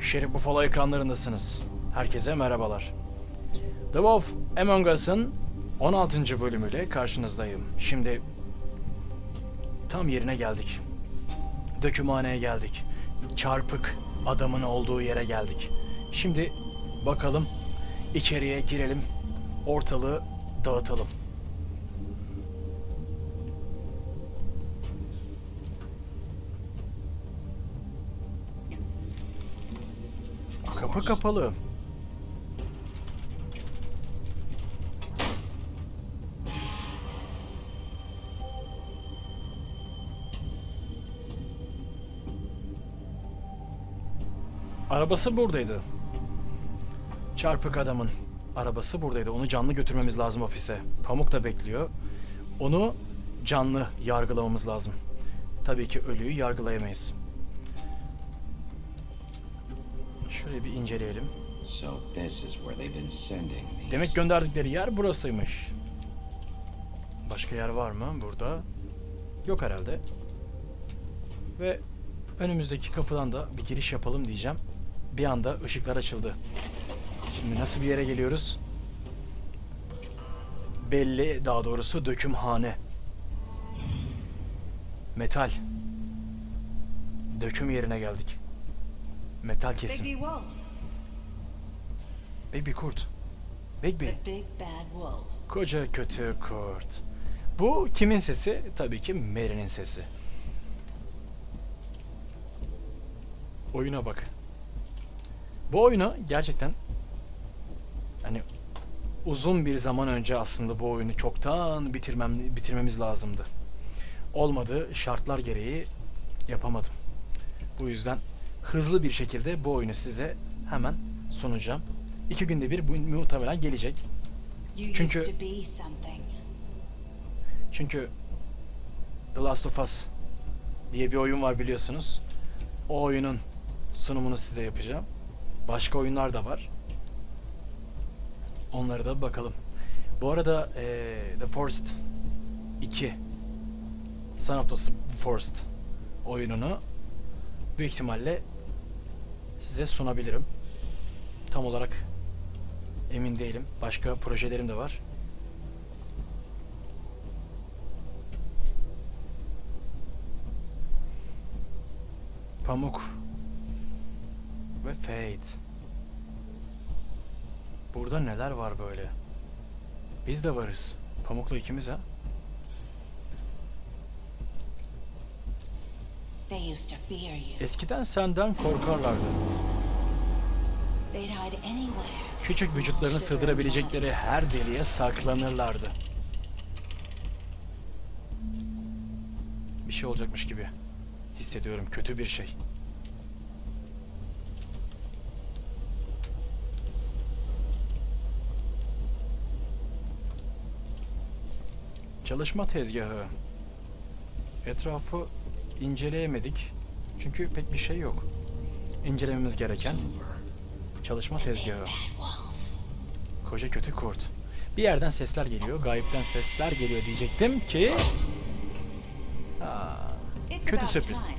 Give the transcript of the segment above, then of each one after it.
Şerif Buffalo ekranlarındasınız. Herkese merhabalar. The Wolf Among Us'ın 16. bölümüyle karşınızdayım. Şimdi tam yerine geldik. Dökümhaneye geldik. Çarpık adamın olduğu yere geldik. Şimdi bakalım, içeriye girelim, ortalığı dağıtalım. Kapı kapalı. Arabası buradaydı. Çarpık adamın arabası buradaydı. Onu canlı götürmemiz lazım ofise. Pamuk da bekliyor. Onu canlı yargılamamız lazım. Tabii ki ölüyü yargılayamayız. Şurayı bir inceleyelim. Demek gönderdikleri yer burasıymış. Başka yer var mı burada? Yok herhalde. Ve önümüzdeki kapıdan da bir giriş yapalım diyeceğim. Bir anda ışıklar açıldı. Şimdi nasıl bir yere geliyoruz? Belli, daha doğrusu dökümhane. Metal. Döküm yerine geldik. Metal kesim. Bigby Wolf. Bigby kurt. Bigby. The big bad wolf. Koca kötü kurt. Bu kimin sesi? Tabii ki Mary'nin sesi. Oyuna bak. Bu oyunu gerçekten hani uzun bir zaman önce aslında bu oyunu çoktan bitirmemiz lazımdı. Olmadı, şartlar gereği yapamadım. Bu yüzden hızlı bir şekilde bu oyunu size hemen sunacağım. 2 günde bir bu muhtemelen gelecek. Çünkü The Last of Us diye bir oyun var biliyorsunuz. O oyunun sunumunu size yapacağım. Başka oyunlar da var. Onlara da bakalım. Bu arada The Forest 2 Son of the Forest oyununu büyük ihtimalle size sunabilirim. Tam olarak emin değilim. Başka projelerim de var. Pamuk ve Fate. Burada neler var böyle? Biz de varız. Pamuk'la ikimiz ha. Eskiden senden korkarlardı. Küçük vücutlarını sığdırabilecekleri her deliğe saklanırlardı. Bir şey olacakmış gibi hissediyorum. Kötü bir şey. Çalışma tezgahı. Etrafı inceleyemedik. Çünkü pek bir şey yok. İncelememiz gereken çalışma tezgahı. Koca kötü kurt. Bir yerden sesler geliyor. Gayipten sesler geliyor diyecektim ki... kötü sürpriz.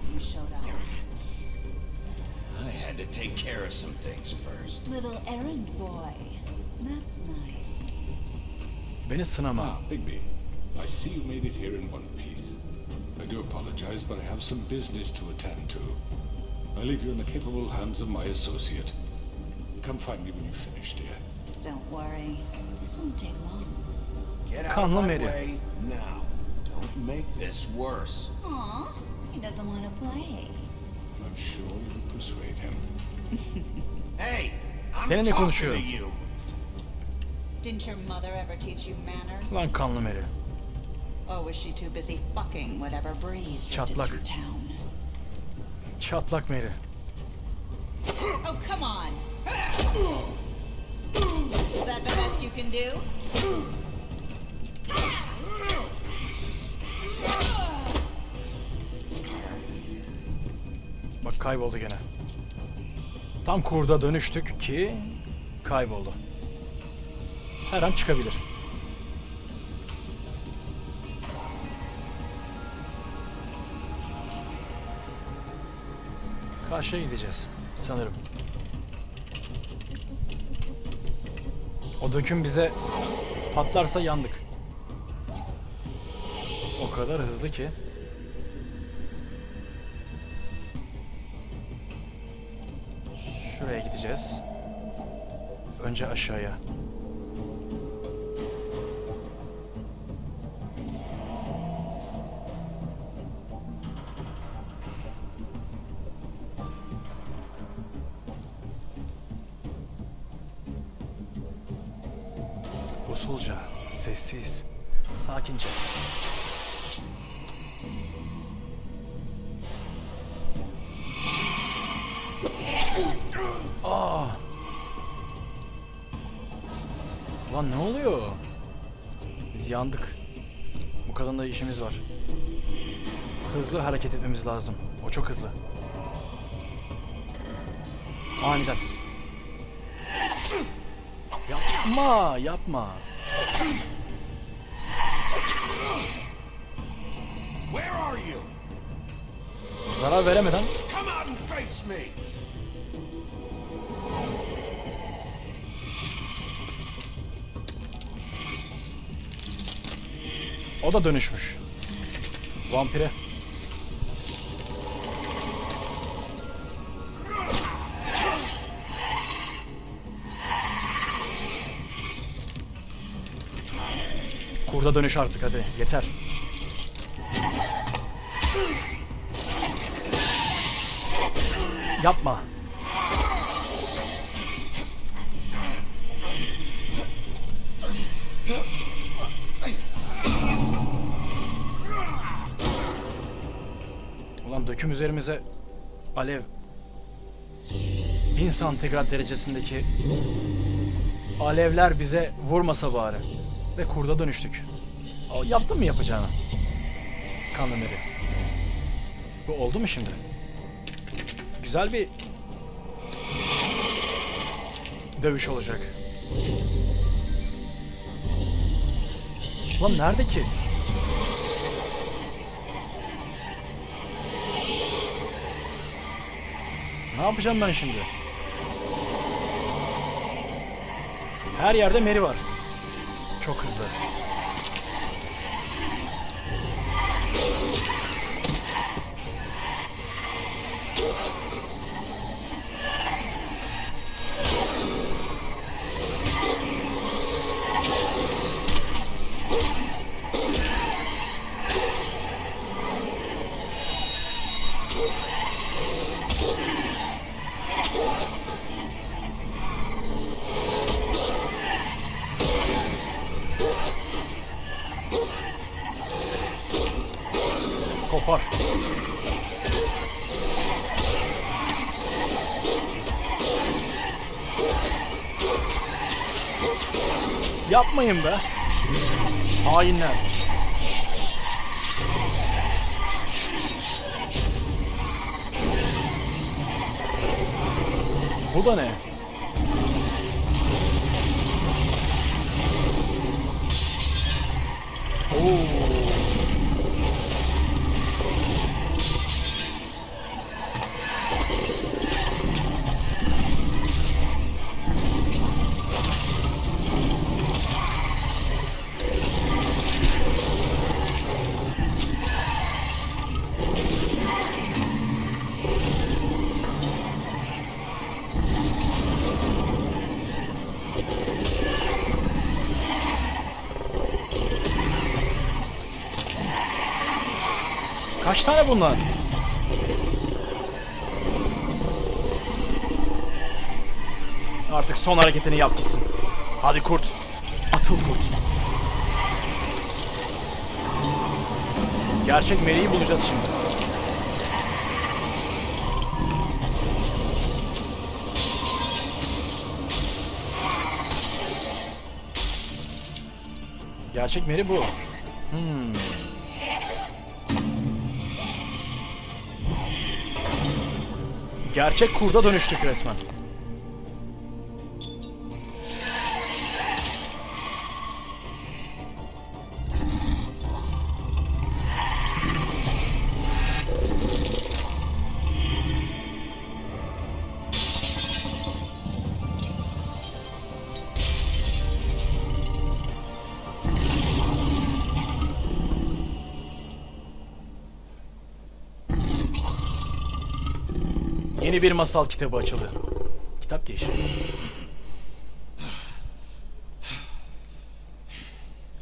Beni sınama. Bigby, I see you made it here in one piece. I do apologize, but I have some business to attend to. I leave you in the capable hands of my associate. Come find me when you've finished, dear. Don't worry. This won't take long. Get out Kanlı of my Mary. way now. Don't make this worse. Aw, he doesn't want to play. I'm sure you'll persuade him. Hey, I'm Seninle talking to konuşuyor. you. Didn't your mother ever teach you manners? Lan kanlı Mary. Or was she too busy fucking whatever breeze drifted Çatlak. through town? Çatlak Mary. Oh, come on! Is that the best you can do? Bak kayboldu gene. Tam kurda dönüştük ki kayboldu. Her an çıkabilir. Karşıya gideceğiz. Sanırım. O döküm bize patlarsa yandık. O kadar hızlı ki. Şuraya gideceğiz. Önce aşağıya. Usulca, sessiz, sakince. Aa! Ulan ne oluyor? Biz yandık. Bu kadında işimiz var. Hızlı hareket etmemiz lazım. O çok hızlı. Aniden. Yapma, yapma. Where are you? Zarar veremeden. Come out and face me. O da dönüşmüş. Vampire. Kurda dönüş artık hadi. Yeter. Yapma. Ulan döküm üzerimize alev. 1000 santigrat derecesindeki alevler bize vurmasa bari. Ve kurda dönüştük. O, yaptın mı yapacağını? Kanlı Mary. Bu oldu mu şimdi? Güzel bir dövüş olacak. Lan nerede ki? Ne yapacağım ben şimdi? Her yerde Mary var. Çok hızlı. Kopar. Yapmayın be. Hainler. Bu da ne? Oo. Kaç tane bunlar? Artık son hareketini yap gitsin. Hadi kurt. Atıl kurt. Gerçek Mary'i bulacağız şimdi. Gerçek Mary bu. Gerçek kurda dönüştük resmen. Yeni bir masal kitabı açıldı. Kitap girişi.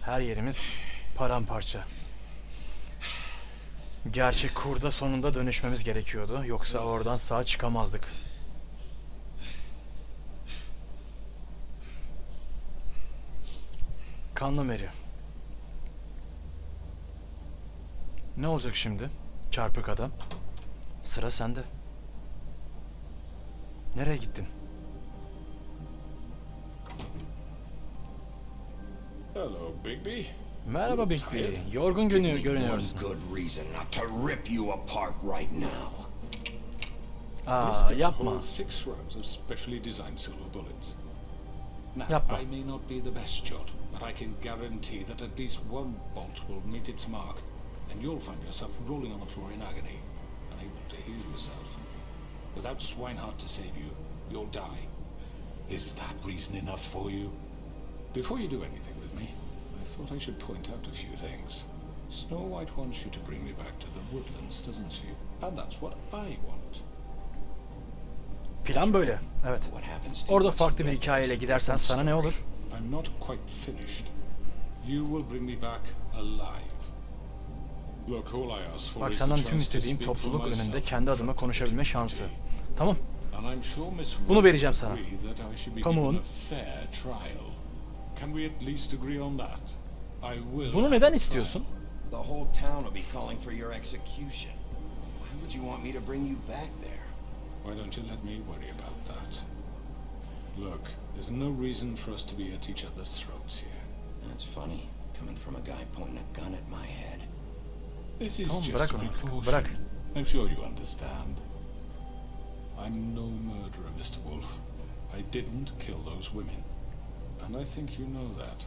Her yerimiz paramparça. Gerçek kurda sonunda dönüşmemiz gerekiyordu. Yoksa oradan sağ çıkamazdık. Kanlı Mary. Ne olacak şimdi? Çarpık adam. Sıra sende. Nereye gittin? Hello, Bigby. Merhaba Bigby. Yorgun görünüyorsun. One good reason not to rip you apart right now. This gun Yapma. holds 6 rounds of specially designed silver bullets. Now, Yapma. I may not be the best shot, but I can guarantee that at least one bolt will meet its mark, and you'll find yourself rolling on the floor in agony, unable to heal yourself. Without Swinehart to save you, you'll die. Is that reason enough for you? Before you do anything with me, I thought I should point out a few things. Snow White wants you to bring me back to the woodlands, doesn't she? And that's what I want. Plan böyle. Evet. What happens to Orada you farklı bir once you hikayeyle get gidersen sana ne olur? I'm not quite finished. You will bring me back alive. Look, all I ask for Bak is senden the tüm chance to istediğim speak for topluluk myself önünde in kendi adıma front of the konuşabilme şansı. community. Tamam. And I'm sure Miss Bunu Wood vereceğim will sana. agree that I should be Pamuğun. given a fair trial. Can we at least agree on that? I will. Bunu neden istiyorsun? The whole town will be calling for your execution. Why would you want me to bring you back there? Why don't you let me worry about that? Look, there's no reason for us to be at each other's throats here. That's funny, coming from a guy pointing a gun at my head. This is Tamam, just bırak a onu artık, precaution. bırak. I'm sure you understand. I'm no murderer, Mr. Wolf. I didn't kill those women. And I think you know that.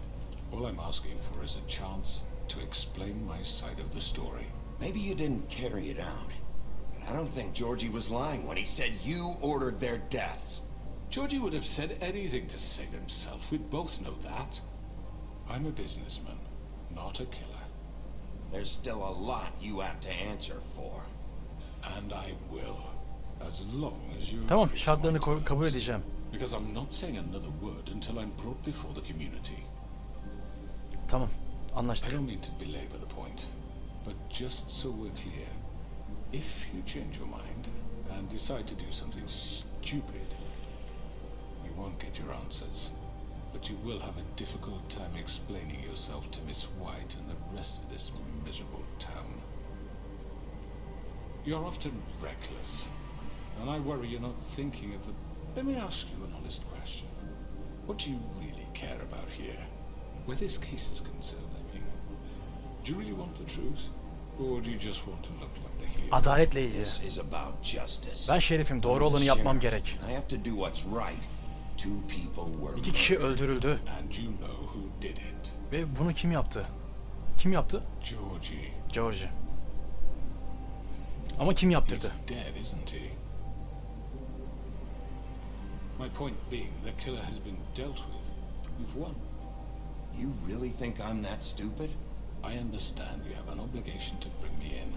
All I'm asking for is a chance to explain my side of the story. Maybe you didn't carry it out, but I don't think Georgie was lying when he said you ordered their deaths. Georgie would have said anything to save himself. We'd both know that. I'm a businessman, not a killer. There's still a lot you have to answer for. And I will. As long as you Tamam, agree to şartlarını my terms. kabul edeceğim. Because I'm not saying another word until I'm brought before the community. Tamam, I anlaştık. don't mean to belabor the point, but just so we're clear, if you change your mind and decide to do something stupid, you won't get your answers, but you will have a difficult time explaining yourself to Miss White and the rest of this miserable town. You're often reckless, and I worry you're not thinking of the... Let me ask you an honest question. What do you really care about here? Where this case is concerned, I mean. Do you really want the truth? Or do you just want to look like the hero? Adaletle ilgili. This is about justice. Ben şerifim, doğru I'm the olanı yapmam sheriff. gerek. I have to do what's right. Two people were İki kişi murdered. öldürüldü. And you know who did it. Ve bunu kim yaptı? Kim yaptı? Georgie. George. Ama kim yaptırdı? He's dead, isn't he? My point being, the killer has been dealt with. You've won. You really think I'm that stupid? I understand you have an obligation to bring me in,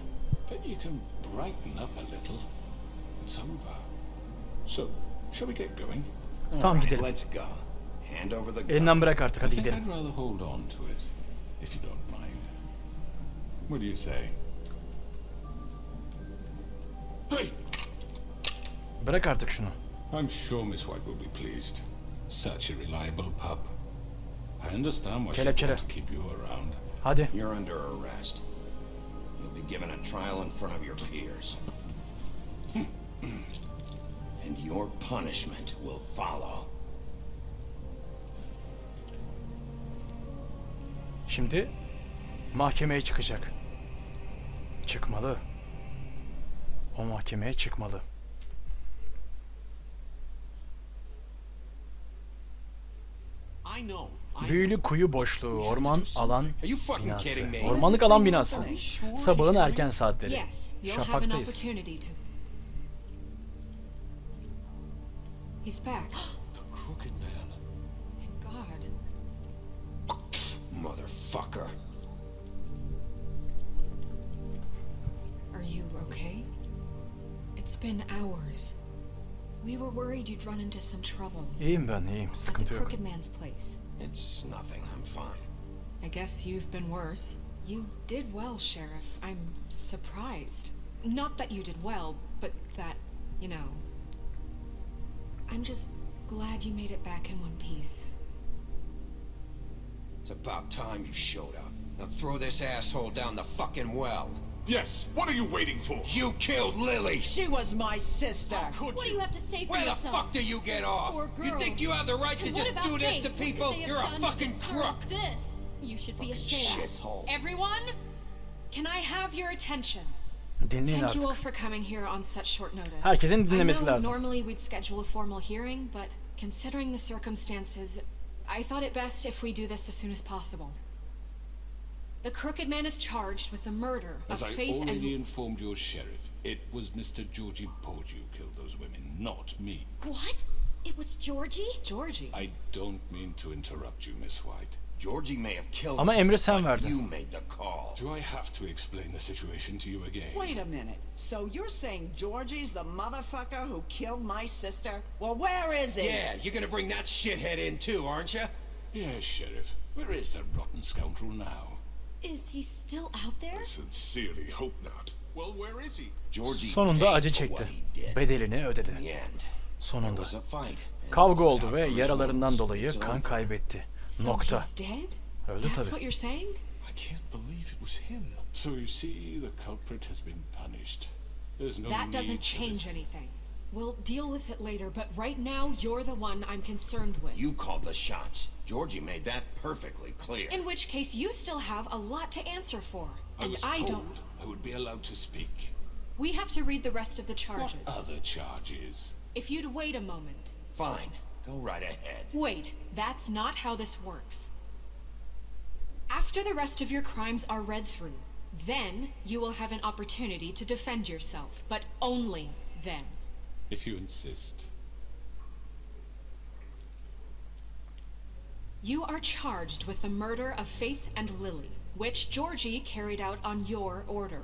but you can brighten up a little. It's over. So, shall we get going? Tamam, Alright, gidelim. let's go. Hand over the gun. Elinden bırak artık, I hadi think gidelim. I'd rather hold on to it, if you don't mind. What do you say? Hey! Bırak artık şunu. I'm sure Miss White will be pleased. Such a reliable pup. I understand why she Kelepçele. wants to keep you around. Hadi. You're under arrest. You'll be given a trial in front of your peers. And your punishment will follow. Şimdi mahkemeye çıkacak. Çıkmalı. O mahkemeye çıkmalı. Büyülü kuyu boşluğu, orman alan binası. Ormanlık alan binası. Sabahın erken saatleri. Yes, you'll have an Şafaktayız. opportunity to. He's back. The crooked man. Thank God. Motherfucker. Are you okay? It's been hours. We were worried you'd run into some trouble. İyiyim ben, iyiyim. At the Sıkıntı yok. Crooked Man's place. It's nothing. I'm fine. I guess you've been worse. You did well, Sheriff. I'm surprised. Not that you did well, but that, you know... I'm just glad you made it back in one piece. It's about time you showed up. Now throw this asshole down the fucking well. Yes, what are you waiting for? You killed Lily! She was my sister. What do you have to say for Where the yourself? fuck do you get off? Poor You girls. think you have the right to And just what do about this Faith? to What could people? they have You're a done to fucking deserve crook! This. You should be ashamed. Shithole. Everyone, can I have your attention? Dinleyin Thank you all artık. for coming here on such short notice. Herkesin dinlemesi I know lazım. normally we'd schedule a formal hearing, but considering the circumstances, I thought it best if we do this as soon as possible. The Crooked Man is charged with the murder As of I Faith already and... informed your sheriff, it was Mr. Georgie Porge who killed those women, not me. What? It was Georgie? Georgie. I don't mean to interrupt you, Miss White. Georgie may have killed Ama him, emri sen but verdin. you made the call. Do I have to explain the situation to you again? Wait a minute. So you're saying Georgie's the motherfucker who killed my sister? Well, where is he? Yeah, you're gonna bring that shithead in too, aren't you? Yes, Sheriff. Where is that rotten scoundrel now? Is he still out there? I sincerely hope not. Well, where is he? Georgie Sonunda paid acı for çekti. what he did. Bedelini ödedi. In the end, there Sonunda. was a fight. and Kavga he oldu got ve out for his yaralarından wounds. dolayı It's kan over. kaybetti. So Nokta. he's dead? Öldü That's tabii. what you're saying? I can't believe it was him. So you see, the culprit has been punished. There's no That need doesn't for change this. anything. We'll deal with it later, but right now you're the one I'm concerned with. You called the shots. Georgie made that perfectly clear. In which case you still have a lot to answer for. I And was I told don't. I would be allowed to speak. We have to read the rest of the What charges. other charges? If you'd wait a moment. Fine. Go right ahead. Wait, that's not how this works. After the rest of your crimes are read through, then you will have an opportunity to defend yourself, but only then. If you insist. You are charged with the murder of Faith and Lily, which Georgie carried out on your order,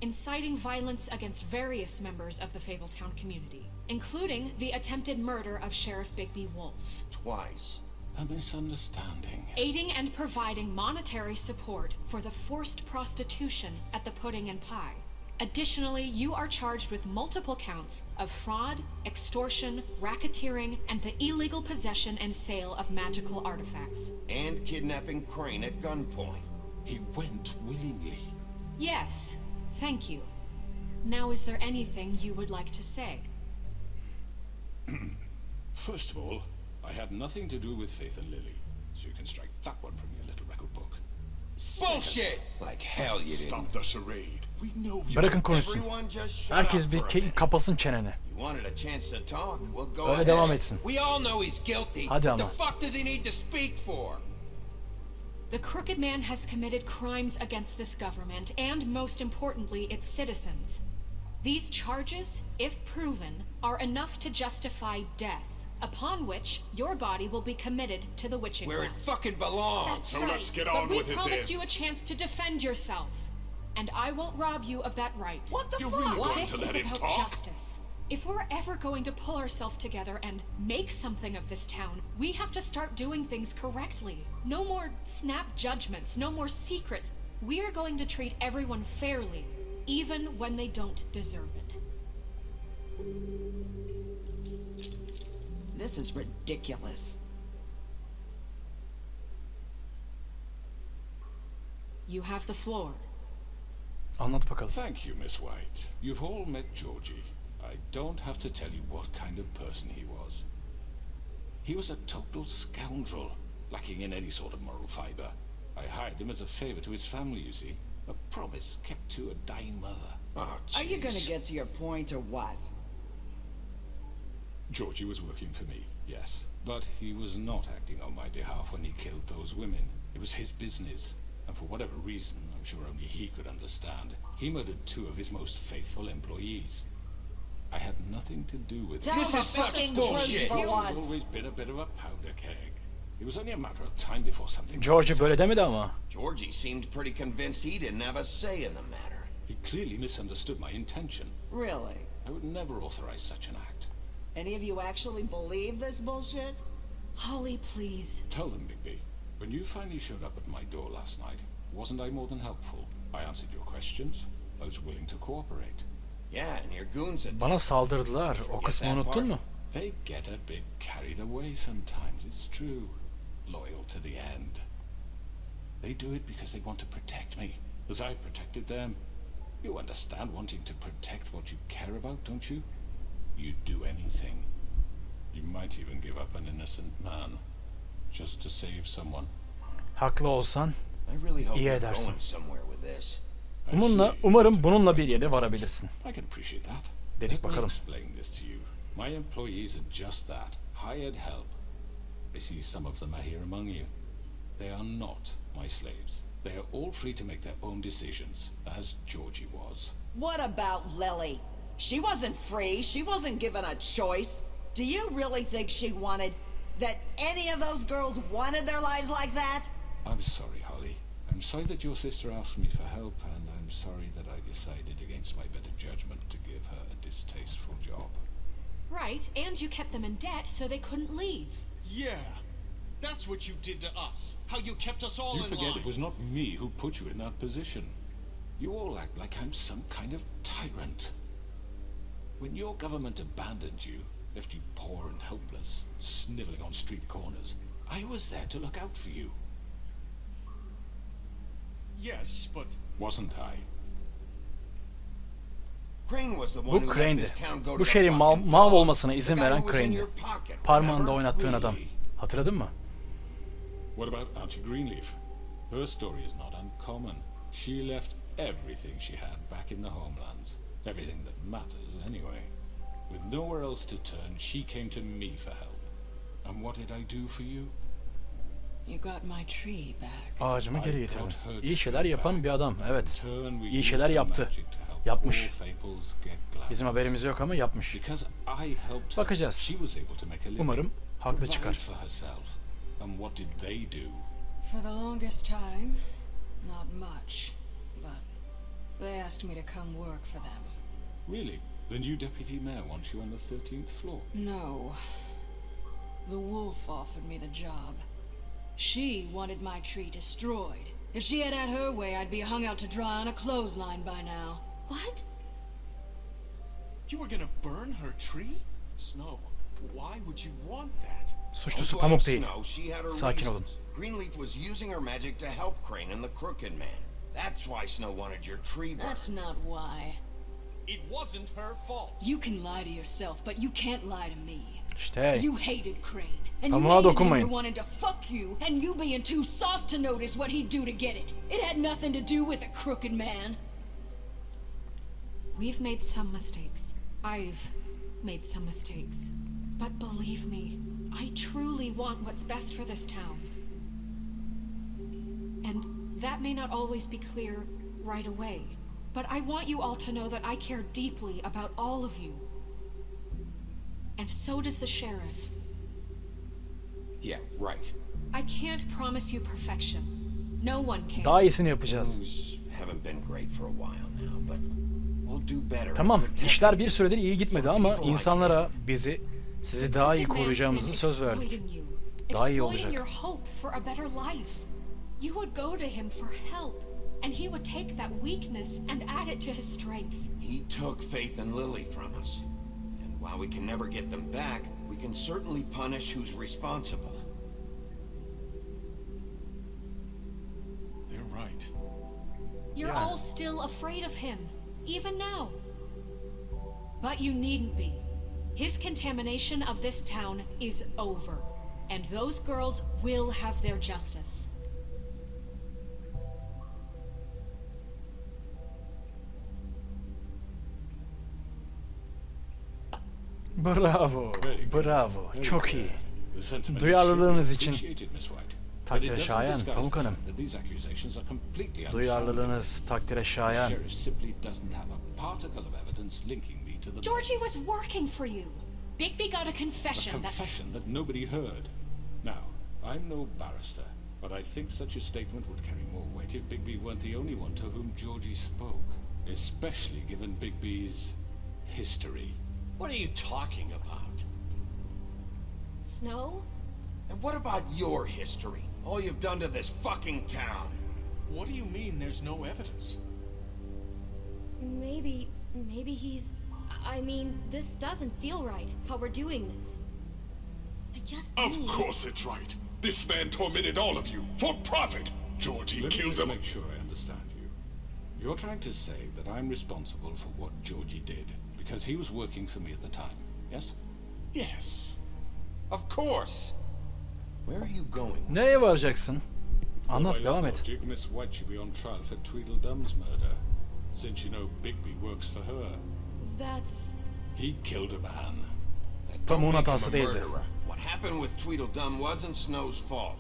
inciting violence against various members of the Fabletown community, including the attempted murder of Sheriff Bigby Wolf, Twice. A misunderstanding. aiding and providing monetary support for the forced prostitution at the Pudding and Pie. Additionally, you are charged with multiple counts of fraud, extortion, racketeering, and the illegal possession and sale of magical artifacts. And kidnapping Crane at gunpoint. He went willingly. Yes, thank you. Now, is there anything you would like to say? First of all, I had nothing to do with Faith and Lily, so you can strike that one from your little record book. Bullshit! Like hell you didn't. Stop the charade. We know you. Bırakın konuşsun. Everyone just shut Herkes up bir for a minute. kapasın çeneni. You wanted a chance to talk? Well, go Öyle ahead. devam etsin. We all know he's guilty. Hadi What the ama. fuck does he need to speak for? The Crooked Man has committed crimes against this government and, most importantly, its citizens. These charges, if proven, are enough to justify death, upon which your body will be committed to the witching Where it well. fucking belongs. That's So right. let's get But on we with it promised then. you a chance to defend yourself, and I won't rob you of that right. What the You're fuck? really going This to is let him about talk? justice. If we're ever going to pull ourselves together and make something of this town, we have to start doing things correctly. No more snap judgments, no more secrets. We are going to treat everyone fairly, even when they don't deserve it. This is ridiculous. You have the floor. Anlat bakalım. Thank you, Miss White. You've all met Georgie. I don't have to tell you what kind of person he was. He was a total scoundrel, lacking in any sort of moral fiber. I hired him as a favor to his family, you see. A promise kept to a dying mother. Oh, Are you gonna jeez. get to your point or what? Georgie was working for me, yes. But he was not acting on my behalf when he killed those women. It was his business. And for whatever reason, I'm sure only he could understand, he murdered 2 of his most faithful employees. I had nothing to do with Tell it. This the is such fucking bullshit. truth for He's once. always been a bit of a powder keg. It was only a matter of time before something... George böyle demedi ama. Georgie seemed pretty convinced he didn't have a say in the matter. He clearly misunderstood my intention. Really? I would never authorize such an act. Any of you actually believe this bullshit? Holly, please. Tell them, Bigby. When you finally showed up at my door last night, wasn't I more than helpful? I answered your questions. I was willing to cooperate. Yeah, and your goons had Bana saldırdılar. O kısmı unuttun mu? They get a bit carried away sometimes, it's true. Loyal to the end. They do it because they want to protect me, as I protected them. You understand wanting to protect what you care about, don't you? You'd do anything. You might even give up an innocent man, just to save someone. Haklı olsan I really hope iyi you're edersin. going somewhere with this. Umarım bununla bir yere varabilirsin. I can appreciate that. Dedik Let me bakalım. explain this to you. My employees are just that, hired help. I see some of them are here among you. They are not my slaves. They are all free to make their own decisions, as Georgie was. What about Lily? She wasn't free. She wasn't given a choice. Do you really think she wanted... that any of those girls wanted their lives like that? I'm sorry, Holly. I'm sorry that your sister asked me for help, and I'm sorry that I decided against my better judgment to give her a distasteful job. Right, and you kept them in debt so they couldn't leave. Yeah, that's what you did to us. How you kept us all You in forget line. it was not me who put you in that position. You all act like I'm some kind of tyrant. When your government abandoned you, left you poor and helpless, sniveling on street corners, I was there to look out for you. Yes, but Wasn't I? Crane was the one Bu who let Crane'di. this town go Bu to the şehrin fucking mal dog. olmasına izin The guy veren who was in Crane'di. your pocket, Parmağında remember? oynattığın adam. Hatırladın mı? What about Auntie Greenleaf? Her story is not uncommon. She left everything she had back in the homelands. Everything that matters, anyway. With nowhere else to turn, she came to me for help. And what did I do for you? You got my tree back. Ağacımı geri I getirdim. brought her İyi şeyler tree yapan back. bir adam. In Evet. turn, we İyi used şeyler her yaptı. magic to help Yapmış. all fables get gladness. Bizim haberimiz yok ama yapmış. Because I helped her, Bakacağız. she was able to make a living. Umarım haklı Provide çıkar. for herself. And what did they do? For the longest time, not much. But they asked me to come work for them. Really? The new deputy mayor wants you on the 13th floor. No. The wolf offered me the job. She wanted my tree destroyed. If she had her way, I'd be hung out to dry on a clothesline by now. What? you were gonna burn her tree? Snow, why would you want that? Suçlusu Don't Pamuk blame değil. Snow, she had her Sakin olun. reasons. Greenleaf was using her magic to help Crane and the Crooked Man. That's why Snow wanted your tree burned. That's not why. It wasn't her fault. You can lie to yourself, but you can't lie to me. İşte You hated Crane, and you Pamuğa hated him dokunmayın. for wanting to fuck you, and you being too soft to notice what he'd do to get it. It had nothing to do with a crooked man. We've made some mistakes. I've made some mistakes. But believe me, I truly want what's best for this town. And that may not always be clear right away. But I want you all to know that I care deeply about all of you. And so does the sheriff. Yeah, right. I can't promise you perfection. No one can. daha iyisini yapacağız. Things haven't been great for a while now, but we'll do better. Tamam, at protecting işler bir süredir iyi gitmedi ama insanlara sizi daha iyi koruyacağımızı söz verdik. Daha iyi olacak. Your hope for a better life. You would go to him for help, and he would take that weakness and add it to his strength. He took Faith and Lily from us. And while we can never get them back, we can certainly punish who's responsible. They're right. You're Yeah. all still afraid of him, even now. But you needn't be. His contamination of this town is over, and those girls will have their justice. Bravo, Very good. bravo, Very çok good. iyi. The sentiment Duyarlılığınız is için appreciated, Miss White. But takdire it doesn't şayan, disguise Pamuk the Hanım. fact that these accusations are completely unfounded. Duyarlılığınız takdire şayan. The sheriff simply doesn't have a particle of evidence linking me to the Georgie was working for you. Bigby got a a confession that... confession that nobody heard. Now, I'm no barrister, but I think such a statement would carry more weight if Bigby weren't the only one to whom Georgie spoke, especially given Bigby's history. What are you talking about? Snow? And what about your history? All you've done to this fucking town? What do you mean there's no evidence? Maybe he's... I mean, this doesn't feel right, how we're doing this. I just Of need... course it's right. This man tormented all of you for profit. Georgie Let me killed just them. make sure I understand you. You're trying to say that I'm responsible for what Georgie did because he was working for me at the time, yes? Yes. Of course. Where are you going? Nereye varacaksın? Anlat, Well, devam my et. logic, Miss White should be on trial for Tweedledum's murder, since you know Bigby works for her. That's... He killed a man. Don't Pamuğun make him hatası a değildi. murderer. What happened with Tweedledum wasn't Snow's fault.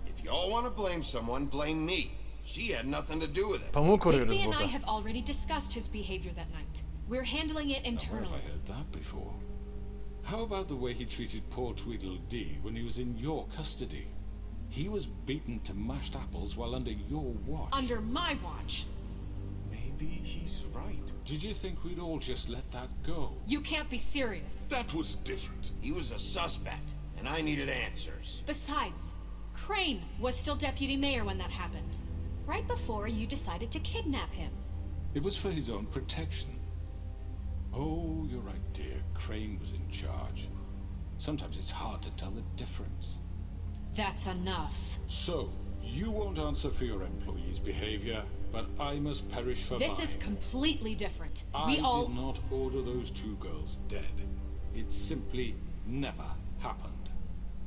If y'all want to blame someone, blame me. She had nothing to do with it. Pamuğu koruyoruz Bigby and burada. I have already discussed his behavior that night. We're handling it Now, where have internally. I heard that before? How about the way he treated poor Tweedledee when he was in your custody? He was beaten to mashed apples while under your watch. Under my watch. Maybe he's right. Did you think we'd all just let that go? You can't be serious. That was different. He was a suspect, and I needed answers. Besides, Crane was still deputy mayor when that happened. Right before you decided to kidnap him. It was for his own protection. Oh, you're right, dear. Crane was in charge. Sometimes it's hard to tell the difference. That's enough. So, you won't answer for your employees' behavior, but I must perish for This mine. is completely different. I We all... did not order those two girls dead. It simply never happened.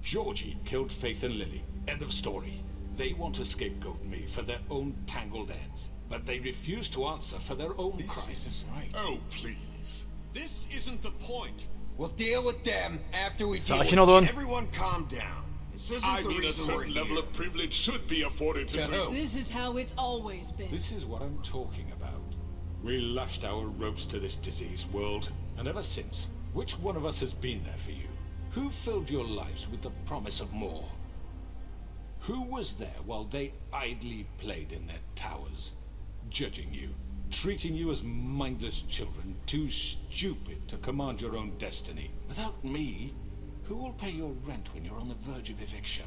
Georgie killed Faith and Lily. End of story. They want to scapegoat me for their own tangled ends, but they refuse to answer for their own This crimes. isn't right. Oh, please. This isn't the point. We'll deal with them after we deal with Sakin olun. Everyone calm down. This isn't I the mean, a reason we're certain level here. of privilege should be afforded to To me. who? This is how it's always been. This is what I'm talking about. We lashed our ropes to this diseased world, and ever since, which one of us has been there for you? Who filled your lives with the promise of more? Who was there while they idly played in their towers, judging you, treating you as mindless children, too stupid to command your own destiny? Without me, who will pay your rent when you're on the verge of eviction?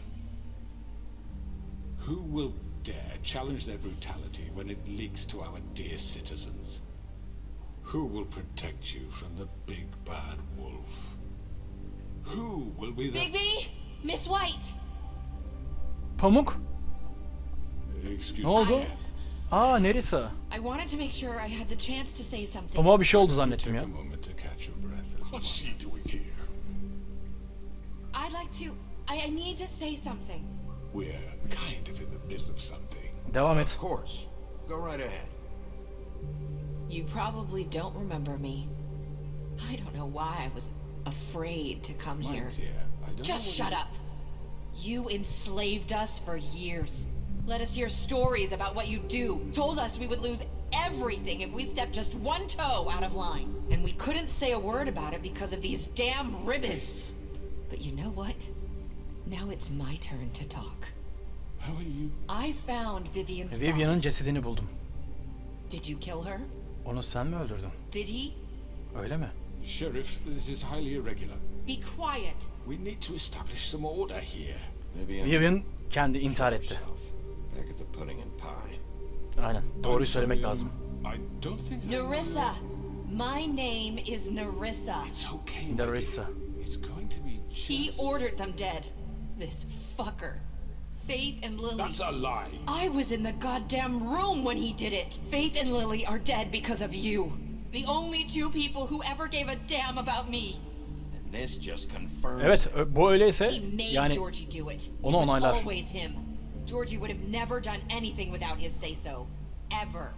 Who will dare challenge their brutality when it leaks to our dear citizens? Who will protect you from the big bad wolf? Who will be the... Bigby! Miss White! Pamuk? Excuse Ne oldu? me. Aa, Nerissa. I wanted to make sure I had the chance to say something. Pamuk'a bir şey oldu zannettim Take ya. a moment to catch your breath. little What's one. she doing here? I'd like to... I need to say something. We're kind of in the middle of something. Devam et. Of course. Go right ahead. You probably don't remember me. I don't know why I was afraid to come My here. dear, I don't Just know shut what up. You enslaved us for years. Let us hear stories about what you do. Told us we would lose everything if we stepped just one toe out of line. And we couldn't say a word about it because of these damn ribbons. But you know what? Now it's my turn to talk. How are you? I found Vivian's Vivian'ın body. cesedini buldum. Did you kill her? Onu sen mi öldürdün? Did he? Öyle mi? Sheriff, this is highly irregular. Be quiet. We need to establish some order here. Maybe Vivian kendi intihar etti. back at the pudding and pie. Aynen. Doğruyu söylemek lazım. I don't think Nerissa. My name is Nerissa. It's okay, my dear. Nerissa. It's going to be just... He ordered them dead. This fucker. Faith and Lily. That's a lie. I was in the goddamn room when he did it. Faith and Lily are dead because of you. The only two people who ever gave a damn about me. And this just confirms Evet, bu öyleyse He made yani Georgie do it. It onu was onaylar. always him. Georgie would have never done anything without his say-so. Ever.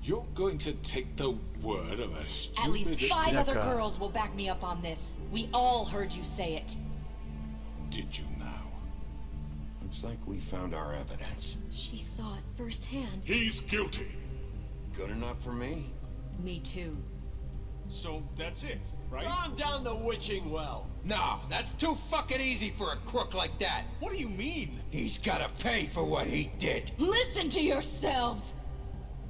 You're going to take the word of a stupid... At least 5 other dakika. girls will back me up on this. We all heard you say it. Did you now? Looks like we found our evidence. She saw it firsthand. He's guilty. Good enough for me. Me too. So that's it, right? Calm down the witching well. No, that's too fucking easy for a crook like that. What do you mean? He's gotta pay for what he did. Listen to yourselves!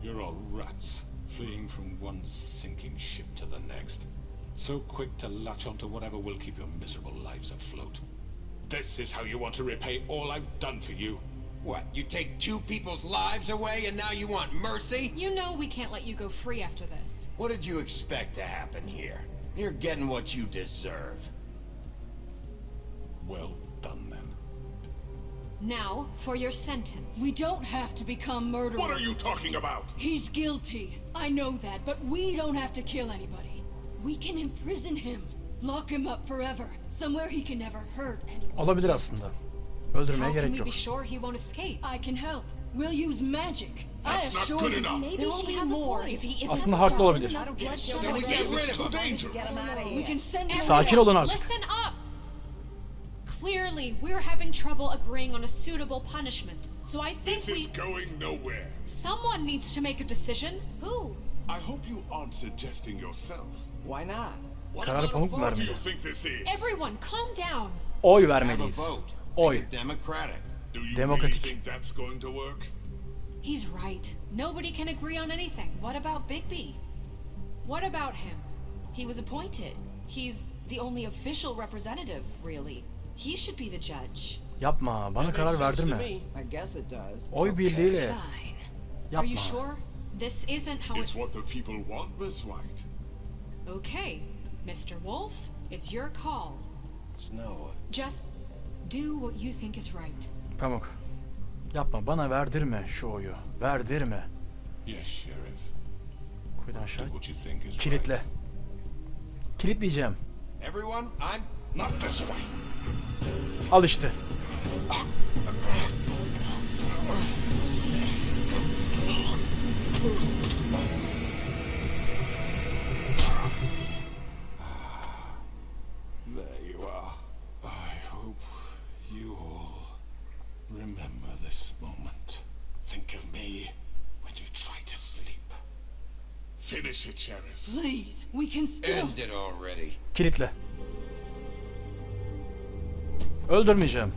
You're all rats, fleeing from one sinking ship to the next. So quick to latch onto whatever will keep your miserable lives afloat. This is how you want to repay all I've done for you? What, you take two people's lives away and now you want mercy? You know we can't let you go free after this. What did you expect to happen here? You're getting what you deserve. Well done, then. Now, for your sentence. We don't have to become murderers. What are you talking about? He's guilty. I know that, but we don't have to kill anybody. We can imprison him. Lock him up forever. Somewhere he can never hurt anyone. Olabilir aslında. Öldürmeye How can gerek we yok. be sure he won't escape? I can help. We'll use magic. That's I not assure good you. enough. Maybe There she will be has a more point. if he isn't Aslında haklı olabilir. So we get rid It's of too him. dangerous. Get him out of We here. can send Sakin olun artık. Listen up! Clearly, we're having trouble agreeing on a suitable punishment. So I think This is going nowhere. someone needs to make a decision. Who? I hope you aren't suggesting yourself. Why not? What Kararı about a pamuk mu vote do you vermeli? think this is? Everyone, calm down. Oy Have a vermeliyiz. vote. Oy. Make it democratic. Do you really Demokratik. think that's going to work? He's right. Nobody can agree on anything. What about Bigby? What about him? He was appointed. He's the only official representative, really. He should be the judge. Yapma, bana karar verdirme. I guess it does. Oy birliğiyle. Fine. Are you Yapma. sure? This isn't how It's it's... what the people want, Miss White. Okay, Mr. Wolf, it's your call. Snow. Just do what you think is right. Pamuk. Yapma, bana verdirme şu oyu. Verdirme. Yes, Sheriff. Koydan Do aşağı. what you think is Kilitle. right. Kilitleyeceğim. Everyone, I'm... Not this way. Al işte. There you are. I hope you all remember this moment. Think of me when you try to sleep. Finish it, Sheriff. Please, we can still. End it already. Kilitle. Öldürmeyeceğim.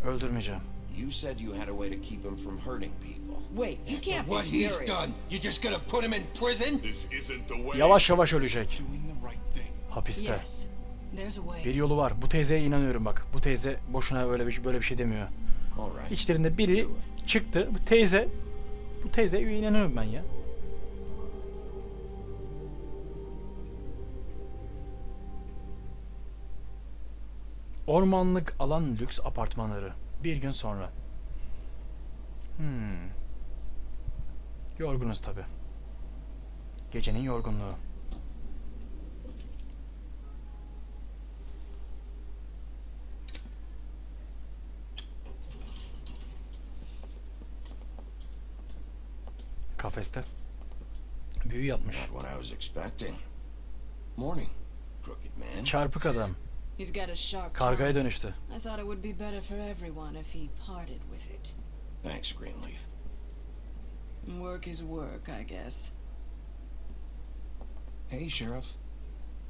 Öldürmeyeceğim. You said you had a way to keep him from hurting people. Wait, you can't be What he's serious. done, you just gonna put him in prison? This isn't the way. Yavaş yavaş ölecek. Doing the right thing. Hapiste. Yes, there's a way. Bir yolu var. Bu teyzeye inanıyorum bak. Bu teyze boşuna böyle bir şey demiyor. All right. İçlerinde biri çıktı. Bu teyzeye inanıyorum ben ya. Ormanlık alan lüks apartmanları. Bir gün sonra. Yorgunuz tabi. Gecenin yorgunluğu. Kafeste. Büyü yapmış. Not what I was expecting. Morning, crooked man. Çarpık adam. He's got a sharp Kargaya tongue. dönüştü. I thought it would be better for everyone if he parted with it. Thanks, Greenleaf. Work is work, I guess. Hey, Sheriff.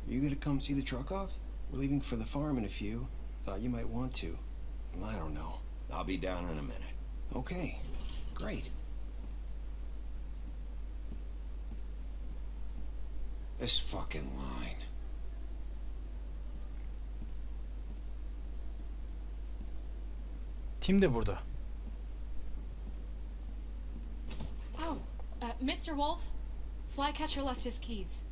Are you gonna come see the truck off? We're leaving for the farm in a few. Thought you might want to. I don't know. I'll be down in a minute. Okay, great. This fucking line. Tim de burada. Oh, Mr. Wolf, Flycatcher left his keys.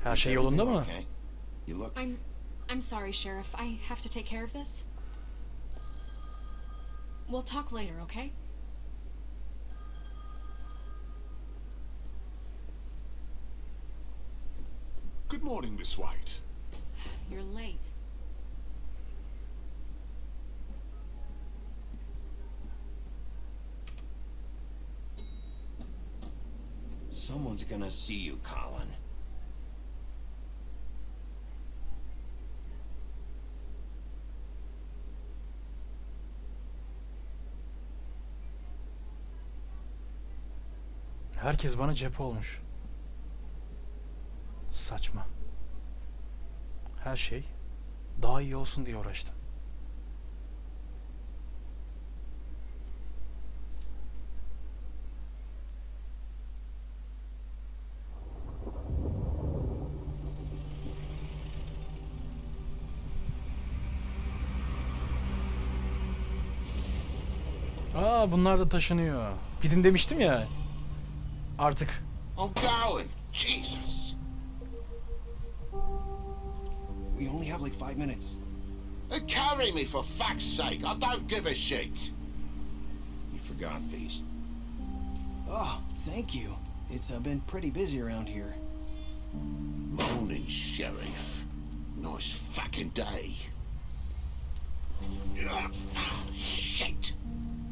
Her şey yolunda mı? Okay. You look... I'm sorry, Sheriff. I have to take care of this. We'll talk later, okay? Good morning, Miss White. You're late. Someone's gonna see you, Colin. Herkes bana cephe olmuş. Saçma. Her şey daha iyi olsun diye uğraştım. Aa, bunlar da taşınıyor. Gidin demiştim ya. Artık. I'm going. Jesus. We only have like 5 minutes. Carry me for fuck's sake. I don't give a shit. You forgot these. Oh, thank you. It's been pretty busy around here. Morning, Sheriff. Nice fucking day. Shit.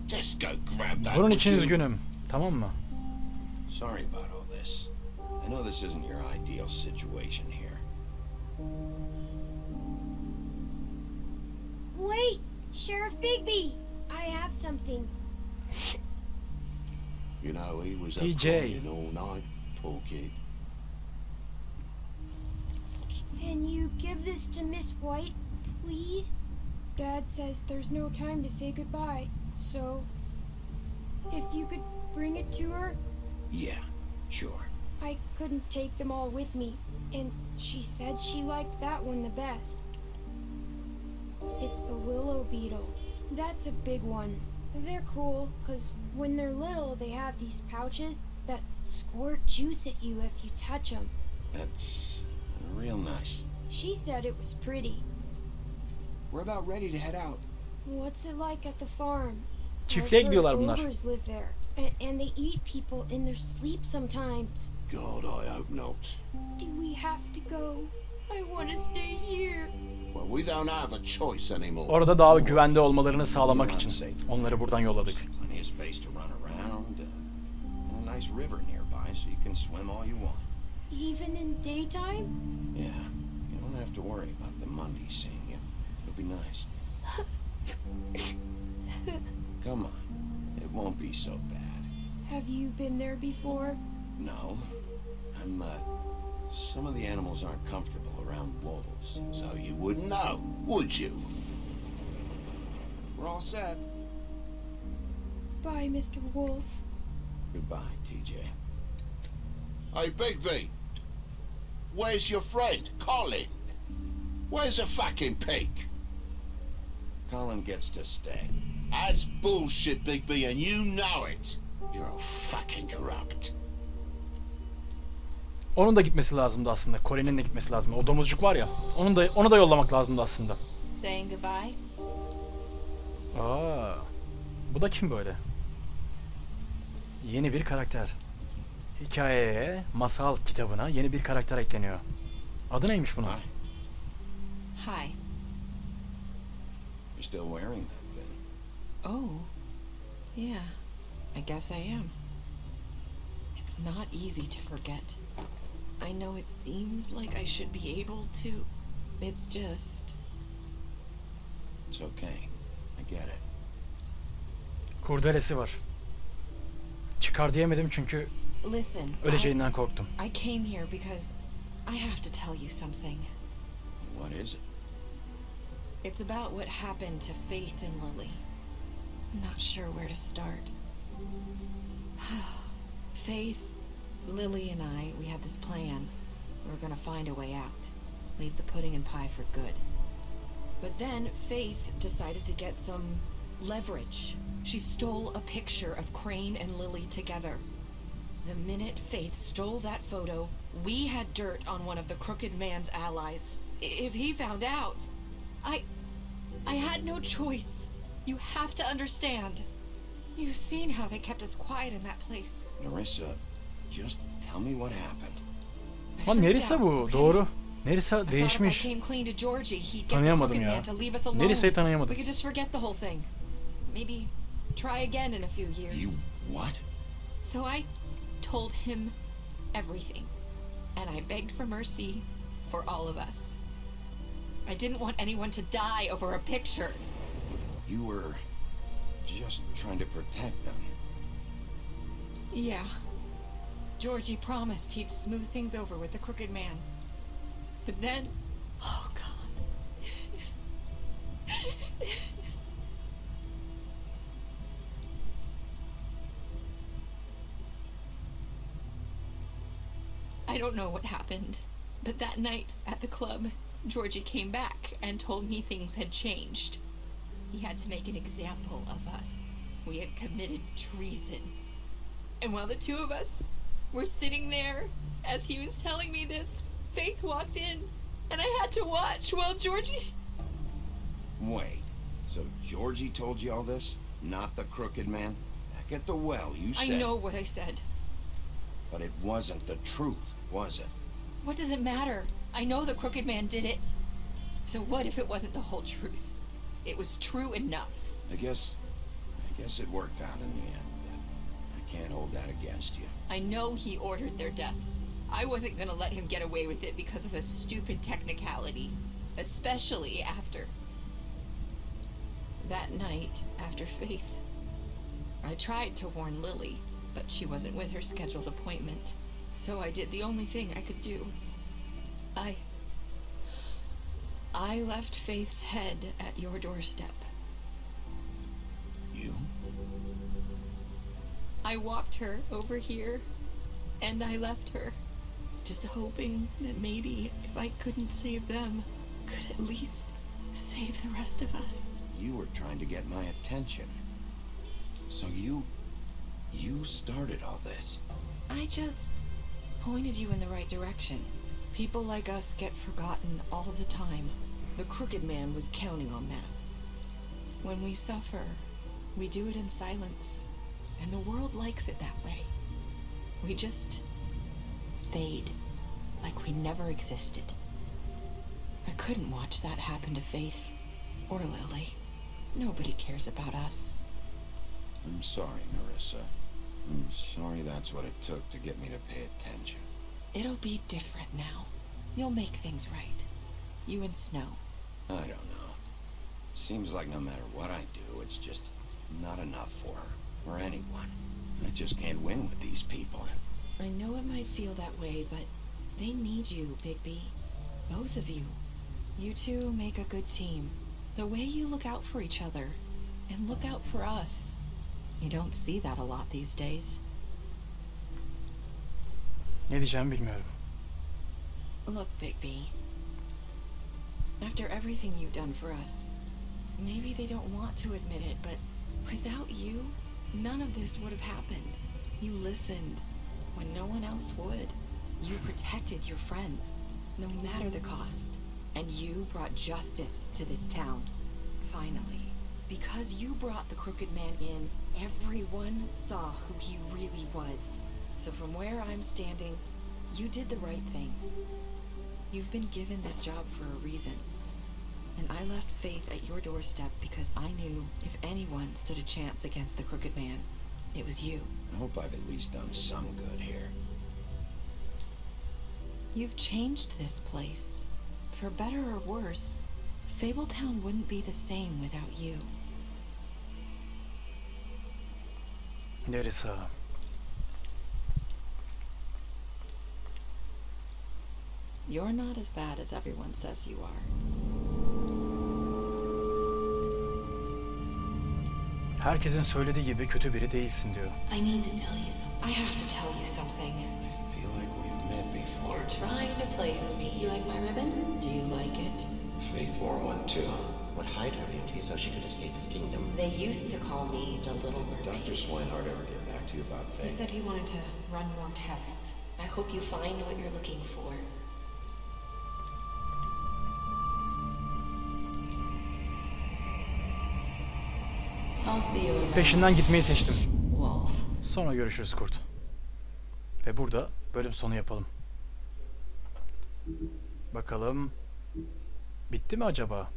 Just go grab that. Bunun için would you? üzgünüm. Tamam mı? Sorry about all this. I know this isn't your ideal situation here. Wait! Sheriff Bigby! I have something. You know, he was up DJ. crying all night, poor kid. Can you give this to Miss White, please? Dad says there's no time to say goodbye, so if you could bring it to her. Yeah, sure. I couldn't take them all with me, and she said she liked that one the best. It's a willow beetle. That's a big one. They're cool, because when they're little, they have these pouches that squirt juice at you if you touch them. That's real nice. She said it was pretty. We're about ready to head out. What's it like at the farm? Çiftliğe I've heard gidiyorlar bunlar. ogres live there, and they eat people in their sleep sometimes. God, I hope not. Do we have to go? I want to stay here. Well, we don't have a choice anymore. Orada daha güvende olmalarını sağlamak için onları buradan yolladık. Plenty of space to run around. And a nice river nearby, so you can swim all you want. Even in daytime? Yeah, you don't have to worry about the Monday seeing you. It'll be nice. Come on, it won't be so bad. Have you been there before? No, some of the animals aren't comfortable around wolves, so you wouldn't know, would you? We're all set. Bye, Mr. Wolf. Goodbye, TJ. Hey, Bigby! Where's your friend, Colin? Where's the fucking pig? Colin gets to stay. That's bullshit, Bigby, and you know it. You're all fucking corrupt. Onun da gitmesi lazımdı aslında. Colin'in de gitmesi lazım. O domuzcuk var ya. Onu da yollamak lazımdı aslında. Saying goodbye? Aa. Bu da kim böyle? Yeni bir karakter. Hikayeye, masal kitabına yeni bir karakter ekleniyor. Adı neymiş bunun? Hi. You're still wearing that thing. Oh. Yeah. I guess I am. It's not easy to forget. I know it seems like I should be able to. It's just... It's okay. I get it. Kurdelesi var. Çıkar diyemedim çünkü Listen, öleceğinden korktum. I came here because I have to tell you something. What is it? It's about what happened to Faith and Lily. I'm not sure where to start. Faith, Lily and I, we had this plan. We were gonna find a way out. Leave the pudding and pie for good. But then Faith decided to get some leverage. She stole a picture of Crane and Lily together. The minute Faith stole that photo, we had dirt on one of the crooked man's allies. If he found out, I had no choice. You have to understand. You've seen how they kept us quiet in that place. Nerissa, just tell me what happened. Lan Nerissa bu, doğru. Nerissa değişmiş. Tanıyamadım ya. Nerissa'yı tanıyamadım. We could just forget the whole thing. Maybe try again in a few years. You what? So I told him everything, and I begged for mercy for all of us. I didn't want anyone to die over a picture. You were just trying to protect them. Yeah. Georgie promised he'd smooth things over with the crooked man. But then... Oh, God. I don't know what happened, but that night at the club, Georgie came back and told me things had changed. He had to make an example of us. we had committed treason. And while the two of us were sitting there, as he was telling me this, Faith walked in, and I had to watch while Georgie... Wait, so Georgie told you all this? Not the crooked man? Back at the well, you said... I know what I said. But it wasn't the truth, was it? What does it matter? I know the crooked man did it. So what if it wasn't the whole truth? It was true enough. I guess it worked out in the end. I can't hold that against you. I know he ordered their deaths. I wasn't gonna let him get away with it because of a stupid technicality. Especially after... that night, after Faith. I tried to warn Lily, but she wasn't with her scheduled appointment. So I did the only thing I could do. I left Faith's head at your doorstep. You? I walked her over here, and I left her, just hoping that maybe if I couldn't save them, could at least save the rest of us. You were trying to get my attention. So you started all this. I just pointed you in the right direction. People like us get forgotten all the time. The crooked man was counting on that. When we suffer, we do it in silence, and the world likes it that way. We just fade, like we never existed. I couldn't watch that happen to Faith, or Lily. Nobody cares about us. I'm sorry, Marissa. I'm sorry that's what it took to get me to pay attention. It'll be different now. You'll make things right. You and Snow. I don't know. It seems like no matter what I do, it's just not enough for her, or anyone. I just can't win with these people. I know it might feel that way, but they need you, Bigby. Both of you. You two make a good team. The way you look out for each other, and look out for us. You don't see that a lot these days. Ne diyeceğimi bilmiyorum. Look, Bigby. After everything you've done for us, maybe they don't want to admit it, but without you, none of this would have happened. You listened when no one else would. You protected your friends, no matter the cost. And you brought justice to this town. Finally. Because you brought the crooked man in, everyone saw who he really was. So from where I'm standing, you did the right thing. You've been given this job for a reason. And I left Faith at your doorstep because I knew if anyone stood a chance against the crooked man, it was you. I hope I've at least done some good here. You've changed this place. For better or worse, Fabletown wouldn't be the same without you. Neresi? You're not as bad as everyone says you are. Herkesin söylediği gibi kötü biri değilsin diyor. I need to tell you something. I have to tell you something. I feel like we've met before. You're trying to place me. You like my ribbon? Do you like it? Faith wore one too. Would hide her beauty so she could escape his kingdom. They used to call me the Little Mermaid. Dr. Swinehart ever get back to you about Faith? He said he wanted to run more tests. I hope you find what you're looking for. I'll see you around. Peşinden gitmeyi seçtim. Wolf. Sonra görüşürüz kurt. Ve burada bölüm sonu yapalım. Bakalım. Bitti mi acaba?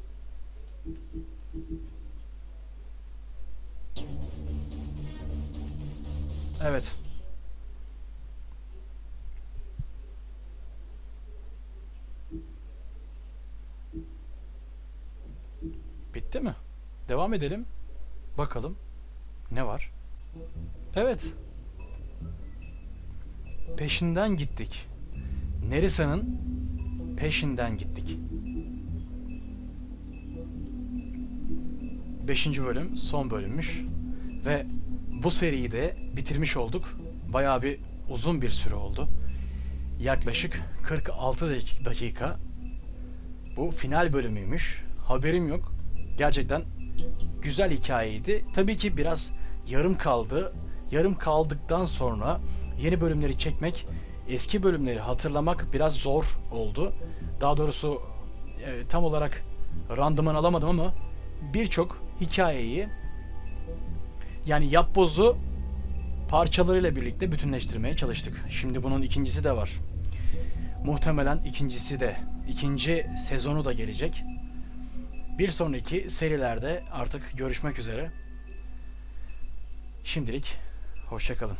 Evet. Bitti mi? Devam edelim. Bakalım. Ne var? Evet. Peşinden gittik. Nerisa'nın peşinden gittik. 5. bölüm son bölümmüş. Ve bu seriyi de bitirmiş olduk. Bayağı bir uzun bir süre oldu. Yaklaşık 46 dakika. Bu final bölümüymüş. Haberim yok. Gerçekten güzel hikayeydi. Tabii ki biraz yarım kaldı. Yarım kaldıktan sonra yeni bölümleri çekmek, eski bölümleri hatırlamak biraz zor oldu. Daha doğrusu tam olarak randıman alamadım ama birçok hikayeyi, yani yapbozu parçalarıyla birlikte bütünleştirmeye çalıştık. Şimdi bunun ikincisi de var. Muhtemelen ikincisi de, ikinci sezonu da gelecek. Bir sonraki serilerde artık görüşmek üzere. Şimdilik hoşça kalın.